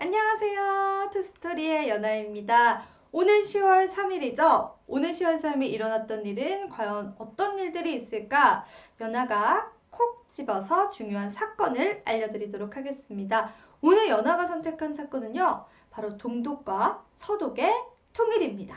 안녕하세요. 투스토리의 연아입니다. 오늘 10월 3일이죠? 오늘 10월 3일 일어났던 일은 과연 어떤 일들이 있을까? 연아가 콕 집어서 중요한 사건을 알려드리도록 하겠습니다. 오늘 연아가 선택한 사건은요, 바로 동독과 서독의 통일입니다.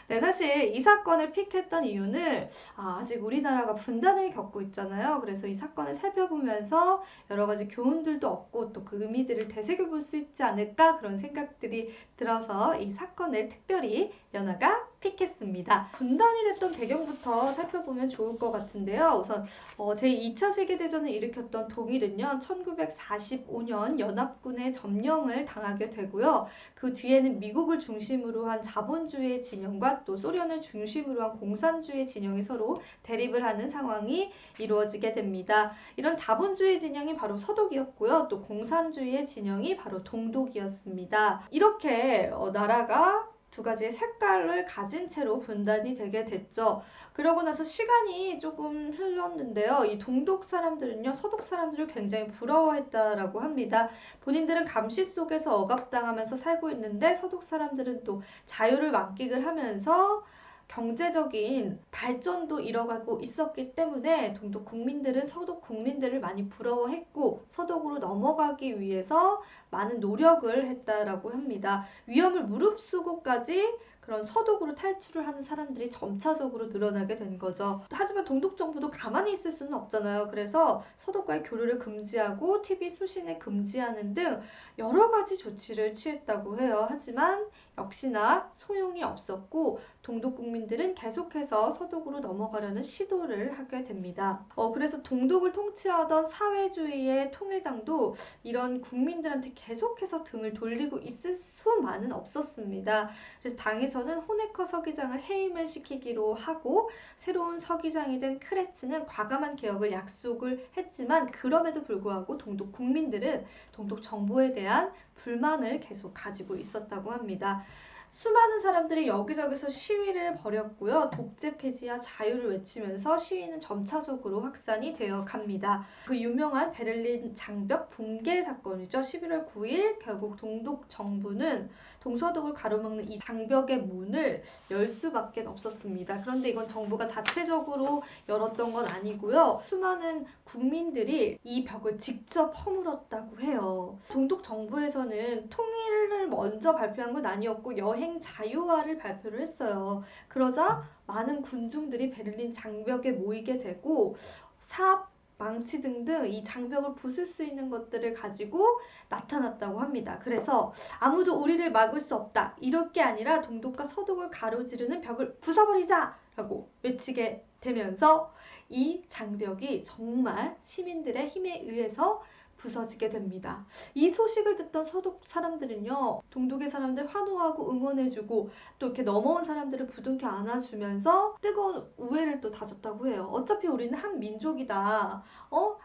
네, 사실 이 사건을 픽했던 이유는 아직 우리나라가 분단을 겪고 있잖아요. 그래서 이 사건을 살펴보면서 여러 가지 교훈들도 얻고 또 그 의미들을 되새겨볼 수 있지 않을까 그런 생각들이 들어서 이 사건을 특별히 연아가 픽했습니다. 분단이 됐던 배경부터 살펴보면 좋을 것 같은데요. 우선 제2차 세계대전을 일으켰던 독일은요. 1945년 연합군의 점령을 당하게 되고요. 그 뒤에는 미국을 중심으로 한 자본주의 진영과 또 소련을 중심으로 한 공산주의 진영이 서로 대립을 하는 상황이 이루어지게 됩니다. 이런 자본주의 진영이 바로 서독이었고요. 또 공산주의의 진영이 바로 동독이었습니다. 이렇게 나라가 두 가지의 색깔을 가진 채로 분단이 되게 됐죠. 그러고 나서 시간이 조금 흘렀는데요. 이 동독 사람들은요, 서독 사람들을 굉장히 부러워했다라고 합니다. 본인들은 감시 속에서 억압당하면서 살고 있는데 서독 사람들은 또 자유를 만끽을 하면서 경제적인 발전도 이뤄가고 있었기 때문에 동독 국민들은 서독 국민들을 많이 부러워했고 서독으로 넘어가기 위해서 많은 노력을 했다라고 합니다. 위험을 무릅쓰고까지 그런 서독으로 탈출을 하는 사람들이 점차적으로 늘어나게 된 거죠. 하지만 동독 정부도 가만히 있을 수는 없잖아요. 그래서 서독과의 교류를 금지하고 TV 수신을 금지하는 등 여러 가지 조치를 취했다고 해요. 하지만 역시나 소용이 없었고 동독 국민들은 계속해서 서독으로 넘어가려는 시도를 하게 됩니다. 그래서 동독을 통치하던 사회주의의 통일당도 이런 국민들한테 계속해서 등을 돌리고 있을 수만은 없었습니다. 그래서 당에서는 호네커 서기장을 해임을 시키기로 하고 새로운 서기장이 된 크레츠는 과감한 개혁을 약속을 했지만 그럼에도 불구하고 동독 국민들은 동독 정부에 대한 불만을 계속 가지고 있었다고 합니다. 수많은 사람들이 여기저기서 시위를 벌였고요. 독재 폐지와 자유를 외치면서 시위는 점차적으로 확산이 되어 갑니다. 그 유명한 베를린 장벽 붕괴 사건이죠. 11월 9일 결국 동독 정부는 동서독을 가로막는 이 장벽의 문을 열 수밖에 없었습니다. 그런데 이건 정부가 자체적으로 열었던 건 아니고요. 수많은 국민들이 이 벽을 직접 허물었다고 해요. 동독 정부에서는 통일을 먼저 발표한 건 아니었고 여행 자유화를 발표를 했어요. 그러자 많은 군중들이 베를린 장벽에 모이게 되고 삽, 망치 등등 이 장벽을 부술 수 있는 것들을 가지고 나타났다고 합니다. 그래서 아무도 우리를 막을 수 없다. 이럴 게 아니라 동독과 서독을 가로지르는 벽을 부숴버리자! 라고 외치게 되면서 이 장벽이 정말 시민들의 힘에 의해서 부서지게 됩니다. 이 소식을 듣던 서독 사람들은요, 동독의 사람들 환호하고 응원해주고 또 이렇게 넘어온 사람들을 부둥켜 안아주면서 뜨거운 우애를 또 다졌다고 해요. 어차피 우리는 한 민족이다.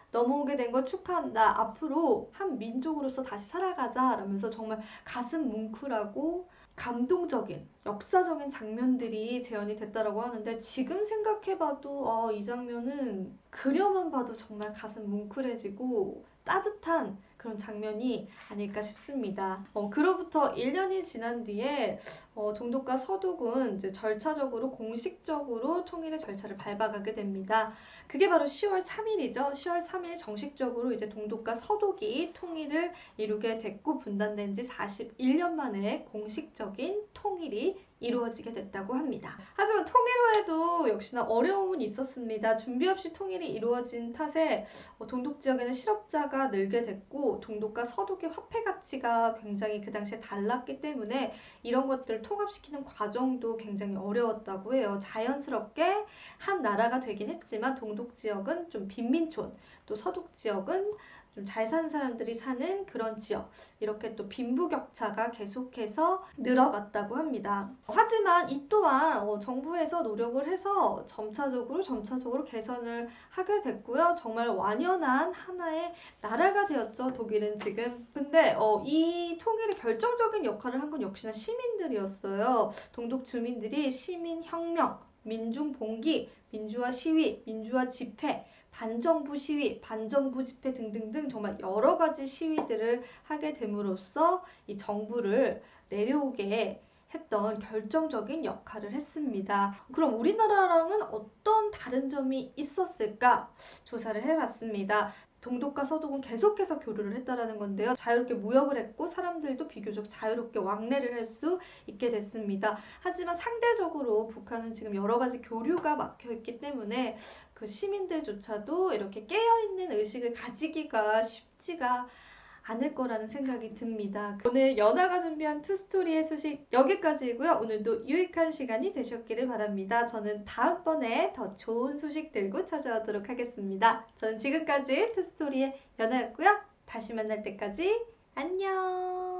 넘어오게 된 걸 축하한다. 앞으로 한 민족으로서 다시 살아가자. 라면서 정말 가슴 뭉클하고 감동적인 역사적인 장면들이 재현이 됐다라고 하는데 지금 생각해봐도 이 장면은 그려만 봐도 정말 가슴 뭉클해지고 따뜻한 그런 장면이 아닐까 싶습니다. 그로부터 1년이 지난 뒤에 동독과 서독은 이제 절차적으로 공식적으로 통일의 절차를 밟아가게 됩니다. 그게 바로 10월 3일이죠. 10월 3일 정식적으로 이제 동독과 서독이 통일을 이루게 됐고 분단된 지 41년 만에 공식적인 통일이 이루어지게 됐다고 합니다. 하지만 통일 후에도 역시나 어려움은 있었습니다. 준비 없이 통일이 이루어진 탓에 동독 지역에는 실업자가 늘게 됐고 동독과 서독의 화폐 가치가 굉장히 그 당시에 달랐기 때문에 이런 것들을 통합시키는 과정도 굉장히 어려웠다고 해요. 자연스럽게 한 나라가 되긴 했지만 동독 지역은 좀 빈민촌, 또 서독 지역은 좀 잘 사는 사람들이 사는 그런 지역, 이렇게 또 빈부격차가 계속해서 늘어갔다고 합니다. 하지만 이 또한 정부에서 노력을 해서 점차적으로 개선을 하게 됐고요. 정말 완연한 하나의 나라가 되었죠. 독일은 지금. 근데 이 통일의 결정적인 역할을 한 건 역시나 시민들이었어요. 동독 주민들이 시민혁명, 민중봉기, 민주화 시위, 민주화 집회, 반정부 시위, 반정부 집회 등등등 정말 여러 가지 시위들을 하게 됨으로써 이 정부를 내려오게 했던 결정적인 역할을 했습니다. 그럼 우리나라랑은 어떤 다른 점이 있었을까? 조사를 해봤습니다. 동독과 서독은 계속해서 교류를 했다라는 건데요. 자유롭게 무역을 했고 사람들도 비교적 자유롭게 왕래를 할 수 있게 됐습니다. 하지만 상대적으로 북한은 지금 여러 가지 교류가 막혀 있기 때문에 그 시민들조차도 이렇게 깨어있는 의식을 가지기가 쉽지가 않을 거라는 생각이 듭니다. 오늘 연아가 준비한 투스토리의 소식 여기까지이고요. 오늘도 유익한 시간이 되셨기를 바랍니다. 저는 다음번에 더 좋은 소식 들고 찾아오도록 하겠습니다. 저는 지금까지 투스토리의 연아였고요. 다시 만날 때까지 안녕.